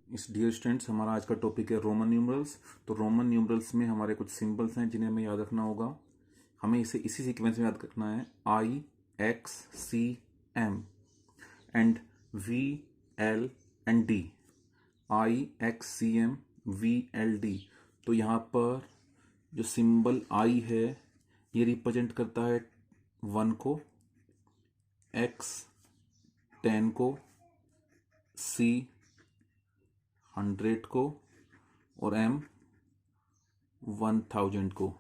इस dear students, हमारा आज का टॉपिक है रोमन न्यूमरल्स। तो रोमन न्यूमरल्स में हमारे कुछ सिंबल्स हैं जिन्हें हमें याद रखना होगा। हमें इसे इसी सीक्वेंस में याद रखना है: I, X, C, M and V, L and D. I, X, C, M, V, L, D. तो यहाँ पर जो सिंबल आई है ये रिप्रेजेंट करता है 1 को, एक्स 10 को, सी 100 को और एम 1000 को।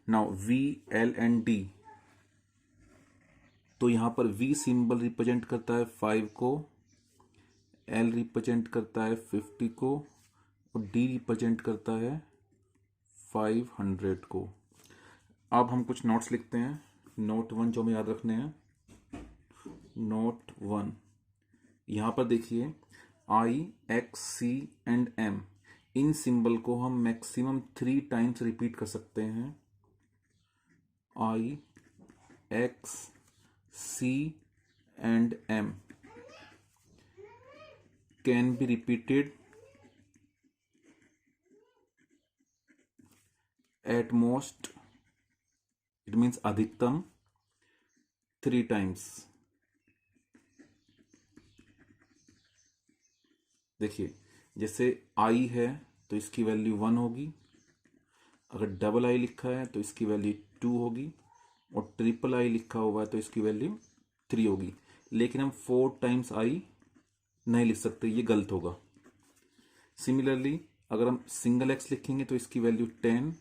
Now V, L and D, तो यहां पर वी सिंबल रिप्रेजेंट करता है 5 को, एल रिप्रेजेंट करता है 50 को और डी रिप्रेजेंट करता है 500 को। अब हम कुछ नोट्स लिखते हैं। नोट 1 जो हमें याद रखने हैं। नोट 1, यहां पर देखिए I, X, C and M, इन सिंबल को हम मैक्सिमम 3 टाइम्स रिपीट कर सकते हैं। I, X, C and M can be repeated at most, it means अधिकतम 3 times। देखिए, जैसे I है तो इसकी वैल्यू 1 होगी, अगर डबल आई लिखा है तो इसकी वैल्यू 2 होगी और ट्रिपल आई लिखा हुआ है तो इसकी वैल्यू 3 होगी। लेकिन हम 4 टाइम्स आई नहीं लिख सकते, ये गलत होगा। सिमिलरली अगर हम सिंगल एक्स लिखेंगे तो इसकी वैल्यू 10,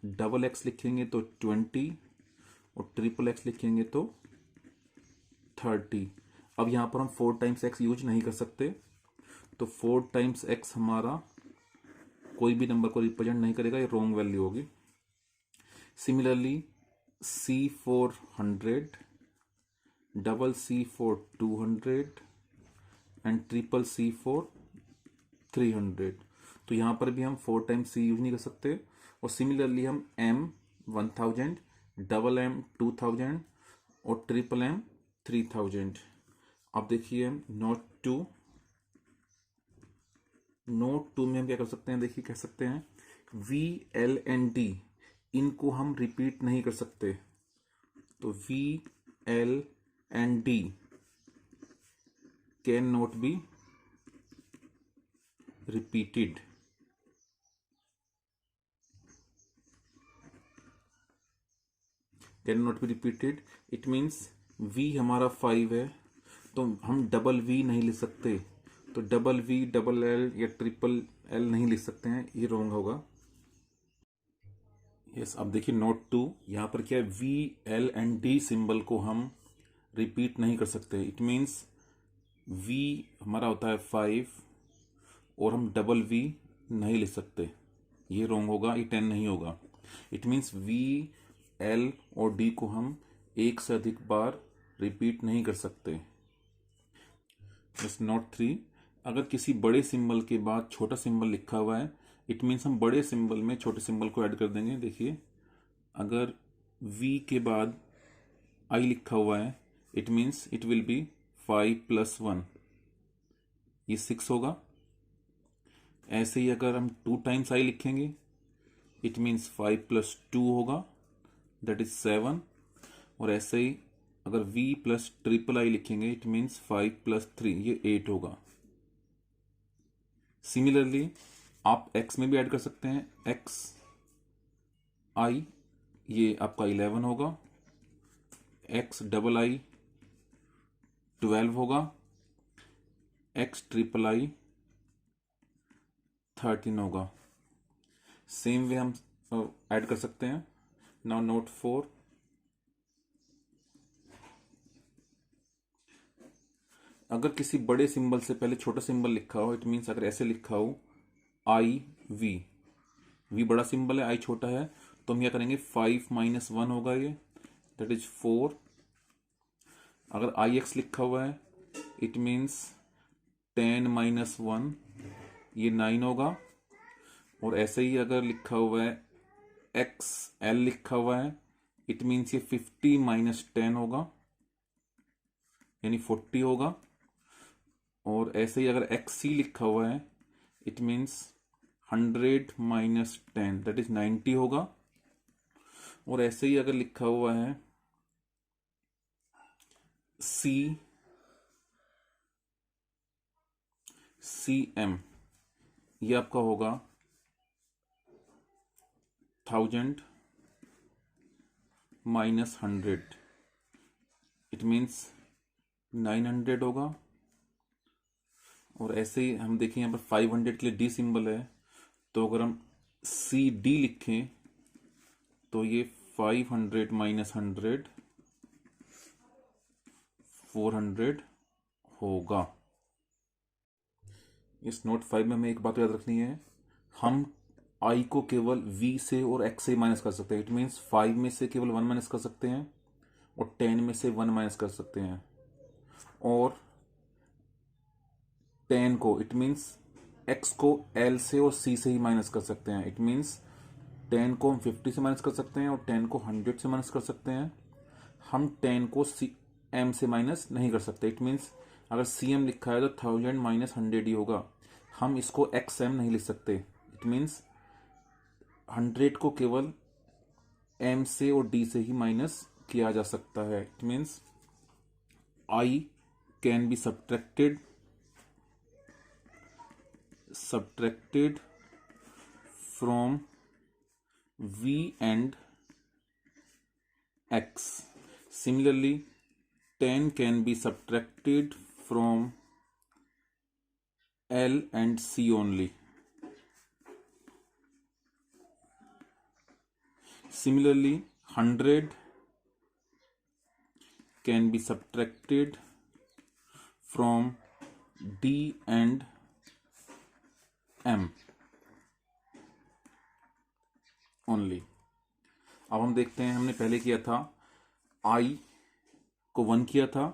डबल एक्स लिखेंगे तो 20 और ट्रिपल एक्स लिखेंगे तो 30। अब यहां पर हम 4 टाइम्स एक्स यूज नहीं कर सकते, तो 4 टाइम्स एक्स हमारा कोई भी नंबर को रिप्रेजेंट नहीं करेगा, ये रॉन्ग वैल्यू होगी। Similarly C for 100, double C for 200 and triple C for 300। तो यहां पर भी हम 4 टाइम्स सी यूज नहीं कर सकते। और सिमिलरली हम एम 1000, डबल एम 2000 और ट्रिपल एम 3000। अब देखिए नोट 2, नोट 2 में हम क्या कर सकते हैं, देखिए कह सकते हैं वी, एल एंड डी, इनको हम रिपीट नहीं कर सकते। तो V, L and D cannot be repeated. Cannot be repeated, it means V हमारा 5 है तो हम डबल वी नहीं लिख सकते, तो डबल वी, डबल एल या ट्रिपल एल नहीं लिख सकते हैं, ये रॉन्ग होगा। यस, अब देखिए नोट 2, यहां पर क्या है, V, L and D symbol को हम रिपीट नहीं कर सकते। इट मीन्स वी हमारा होता है 5 और हम डबल वी नहीं लिख सकते, ये रॉन्ग होगा, ये 10 नहीं होगा। इट मीन्स वी, एल और डी को हम एक से अधिक बार रिपीट नहीं कर सकते। बस नोट 3, अगर किसी बड़े सिंबल के बाद छोटा सिंबल लिखा हुआ है, इट मीन्स हम बड़े सिंबल में छोटे सिंबल को ऐड कर देंगे। देखिए अगर वी के बाद आई लिखा हुआ है, it means it will be 5 + 1, ये 6 होगा। ऐसे ही अगर हम 2 टाइम्स आई लिखेंगे, इट मीन्स 5 + 2 होगा, दैट इज 7। और ऐसे ही अगर v प्लस ट्रिपल आई लिखेंगे, इट मीन्स 5 + 3, ये 8 होगा। सिमिलरली आप x में भी ऐड कर सकते हैं, x i, ये आपका 11 होगा, x डबल आई 12 होगा, x ट्रिपल आई 13 होगा। सेम वे हम ऐड कर सकते हैं। नाउ नोट 4, अगर किसी बड़े सिंबल से पहले छोटा सिंबल लिखा हो, इट मीन्स अगर ऐसे लिखा हो आई वी, वी बड़ा सिंबल है, आई छोटा है, तो हम क्या करेंगे, 5 - 1 होगा ये, दैट इज 4। अगर आई एक्स लिखा हुआ है, इट मीन्स 10 - 1, ये 9 होगा। और ऐसे ही अगर लिखा हुआ है एक्स एल लिखा हुआ है, इट मीन्स ये 50 - 10 होगा, यानी 40 होगा। और ऐसे ही अगर एक्स सी लिखा हुआ है it means 100 minus 10 that is 90 होगा। और ऐसे ही अगर लिखा हुआ है सी एम, ये आपका होगा 1000 माइनस 100 इट मीन्स 900 होगा। और ऐसे ही हम देखें यहाँ पर 500 के लिए डी सिंबल है, तो अगर हम सी डी लिखें तो ये 500 माइनस 100 400 होगा। इस नोट 5 में हमें एक बात याद रखनी है, हम आई को केवल वी से और एक्स से माइनस कर सकते हैं। इट मीन्स 5 में से केवल 1 माइनस कर सकते हैं और 10 में से 1 माइनस कर सकते हैं। और 10 को इट मीन्स एक्स को एल से और सी से ही माइनस कर सकते हैं। इट मीन्स 10 को हम 50 से माइनस कर सकते हैं और 10 को 100 से माइनस कर सकते हैं। हम 10 को सी एम से माइनस नहीं कर सकते। इट मीन्स अगर सी एम लिखा है तो 1000 माइनस 100 ही होगा। हम इसको एक्स एम नहीं लिख सकते। इट मीन्स 100 को केवल एम से और डी से ही माइनस किया जा सकता है। It means I can be subtracted from v and x. Similarly, 10 can be subtracted from L and C only. Similarly, 100 can be subtracted from D and M only. अब हम देखते हैं, हमने पहले किया था I को 1 किया था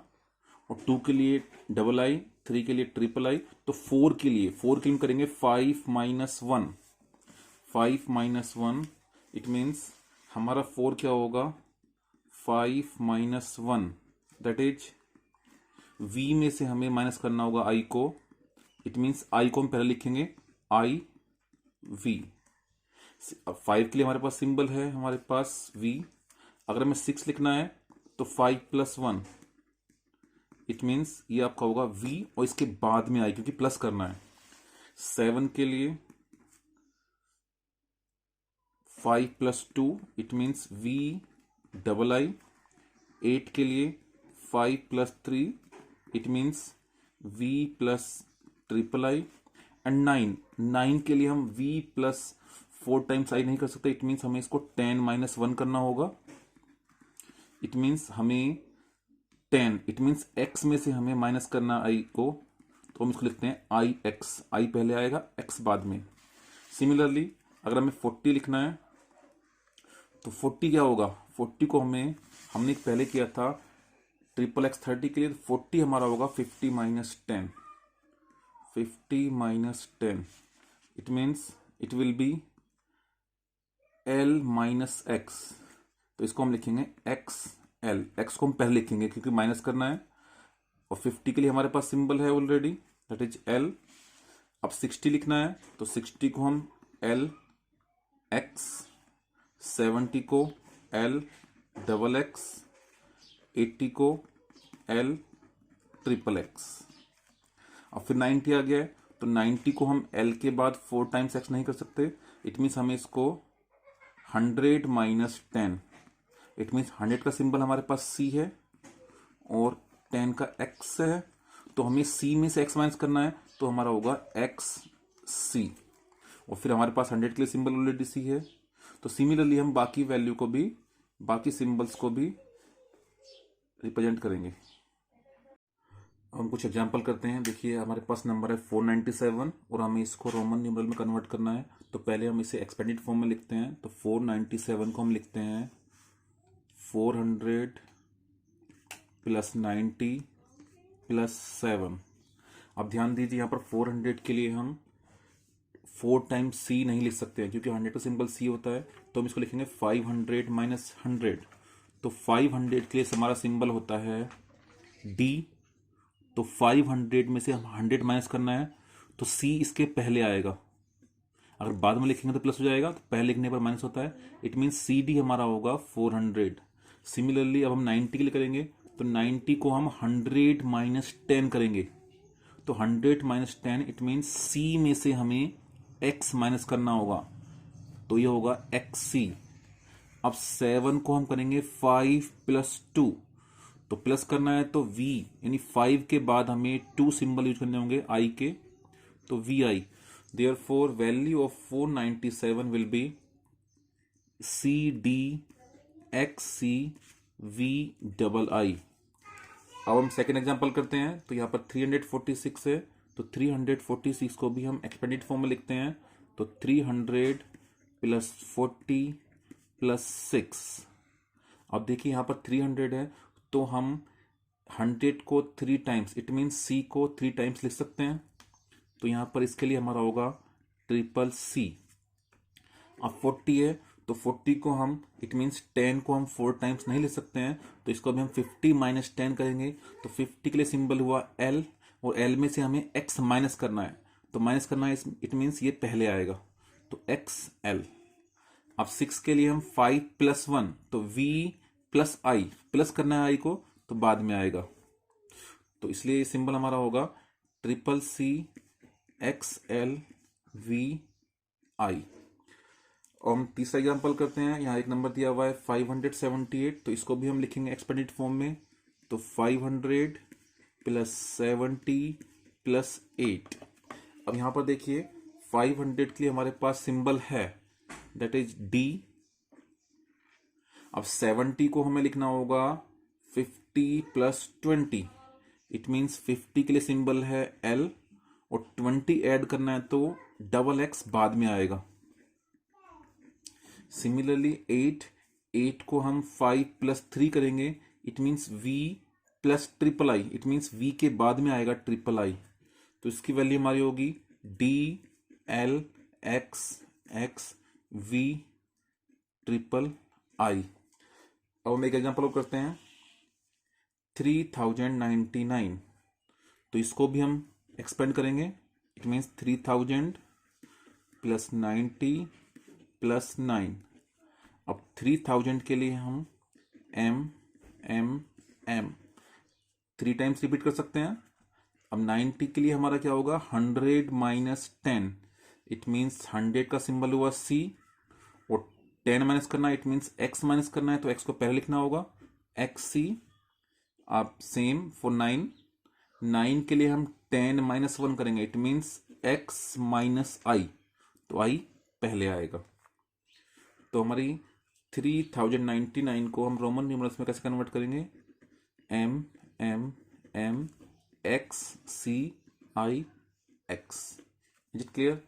और 2 के लिए डबल आई, 3 के लिए ट्रिपल आई, तो 4 के लिए हम करेंगे 5 माइनस 1। 5 माइनस 1 इट मीन्स हमारा 4 क्या होगा 5 माइनस 1 दैट इज V में से हमें माइनस करना होगा I को। इट मीन्स I को हम पहले लिखेंगे I V। 5 के लिए हमारे पास सिंबल है हमारे पास V। अगर हमें 6 लिखना है तो 5 प्लस 1 इट मीन्स ये आपका होगा V और इसके बाद में I क्योंकि प्लस करना है। 7 के लिए 5 plus 2 it means V double I। 8 के लिए 5 plus 3 it means V plus triple I। And 9 के लिए हम V प्लस 4 टाइम्स I नहीं कर सकते। इट मीन्स हमें इसको 10 माइनस 1 करना होगा। इट मीन्स हमें 10 इट मीन्स x में से हमें माइनस करना I को, तो हम इसको लिखते हैं IX। I पहले आएगा x बाद में। सिमिलरली अगर हमें 40 लिखना है तो 40 क्या होगा 40 को हमने पहले किया था ट्रिपल x 30 के लिए, तो 40 हमारा होगा 50 minus 10। 50 minus 10 it means it will be L minus x, तो इसको हम लिखेंगे एक्स एल। एक्स को हम पहले लिखेंगे क्योंकि माइनस करना है और 50 के लिए हमारे पास सिंबल है ऑलरेडी दैट इज L। अब 60 लिखना है तो 60 को हम L एक्स, 70 को L डबल एक्स, 80 को L ट्रिपल एक्स। अब फिर 90 आ गया है तो 90 को हम L के बाद 4 टाइम्स x नहीं कर सकते। इट मीन्स हमें इसको 100 माइनस 10 इट मीन्स 100 का सिंबल हमारे पास C है और 10 का x है, तो हमें C में से x माइनस करना है तो हमारा होगा XC। और फिर हमारे पास 100 के लिए सिंबल ऑलरेडी C है। तो सिमिलरली हम बाकी वैल्यू को भी, बाकी सिंबल्स को भी रिप्रेजेंट करेंगे। हम कुछ एग्जांपल करते हैं। देखिए हमारे पास नंबर है 497 और हमें इसको रोमन न्यूमरल में कन्वर्ट करना है। तो पहले हम इसे एक्सपेंडेड फॉर्म में लिखते हैं। तो 497 को हम लिखते हैं 400 प्लस 90 प्लस 7। अब ध्यान दीजिए यहाँ पर 400 के लिए हम 4 टाइम्स C नहीं लिख सकते हैं क्योंकि 100 का सिंबल C होता है, तो हम इसको लिखेंगे 500 माइनस 100। तो 500 के लिए हमारा सिंबल होता है D तो 500 में से हम 100 माइनस करना है, तो सी इसके पहले आएगा। अगर बाद में लिखेंगे तो प्लस हो जाएगा, तो पहले लिखने पर माइनस होता है। इट मीन सी डी हमारा होगा 400। सिमिलरली अब हम 90 के लिए करेंगे, तो 90 को हम 100 माइनस 10 करेंगे, तो 100 माइनस 10 इट मीन सी में से हमें x माइनस करना होगा, तो ये होगा एक्स सी। अब 7 को हम करेंगे 5 प्लस 2, तो प्लस करना है तो v यानी 5 के बाद हमें 2 सिंबल यूज करने होंगे i के, तो vi। Therefore value of 497 will be C D X C V double I. अब हम सेकेंड एग्जांपल करते हैं, तो यहाँ पर 346 है, तो 346 को भी हम एक्सपेंडेड फॉर्म में लिखते हैं, तो 300 प्लस 40 प्लस 6। अब देखिए यहाँ पर 300 है, तो हम 100 को 3 टाइम्स, इट मीन सी को 3 टाइम्स लिख सकते हैं, तो यहाँ पर इसके लिए हमारा होगा ट्रिपल सी। अब 40 है, तो 40 को हम, इट मीन्स 10 को हम 4 टाइम्स नहीं लिख सकते हैं, तो इसको भी हम 50 माइनस 10 करेंगे, तो 50 के लिए सिंबल हुआ L, और L में से हमें X माइनस करना है, तो माइनस करना है, इट मीन्स ये पहले आएगा, तो XL। अब 6 के लिए हम 5 प्लस 1, तो V प्लस I, प्लस करना है I को, तो बाद में आएगा, तो इसलिए ये सिंबल हमारा होगा ट्रिपल सी XL VI। और हम तीसरा एग्जाम्पल करते हैं, यहाँ एक नंबर दिया हुआ है 578, तो इसको भी हम लिखेंगे एक्सपेंडेड फॉर्म में, तो 500 प्लस 70 प्लस 8। अब यहाँ पर देखिए 500 के लिए हमारे पास सिंबल है, दैट इज D। अब 70 को हमें लिखना होगा 50 प्लस 20, इट मीन्स 50 के लिए सिंबल है L, और 20 ऐड करना है तो डबल एक्स बाद में आएगा। सिमिलरली 8 को हम 5 प्लस 3 करेंगे, it means V plus triple I, it means V के बाद में आएगा ट्रिपल आई, तो इसकी वैल्यू हमारी होगी D L X X V triple I. अब हम एक एग्जाम्पल और करते हैं 3099, तो इसको भी हम एक्सपेंड करेंगे, इट मीन्स 3000 प्लस 90 प्लस 9। अब 3000 के लिए हम M 3 टाइम्स रिपीट कर सकते हैं। अब 90 के लिए हमारा क्या होगा 100 माइनस 10, इट मीन्स 100 का सिंबल हुआ C, और 10 माइनस करना है, इट मीन्स X माइनस करना है, तो X को पहले लिखना होगा XC। अब सेम फॉर 9 के लिए हम 10 माइनस 1 करेंगे, it means X minus I, तो I पहले आएगा। तो हमारी 3099 को हम रोमन न्यूमरल्स में कैसे कन्वर्ट करेंगे, M X C I X। Is it clear?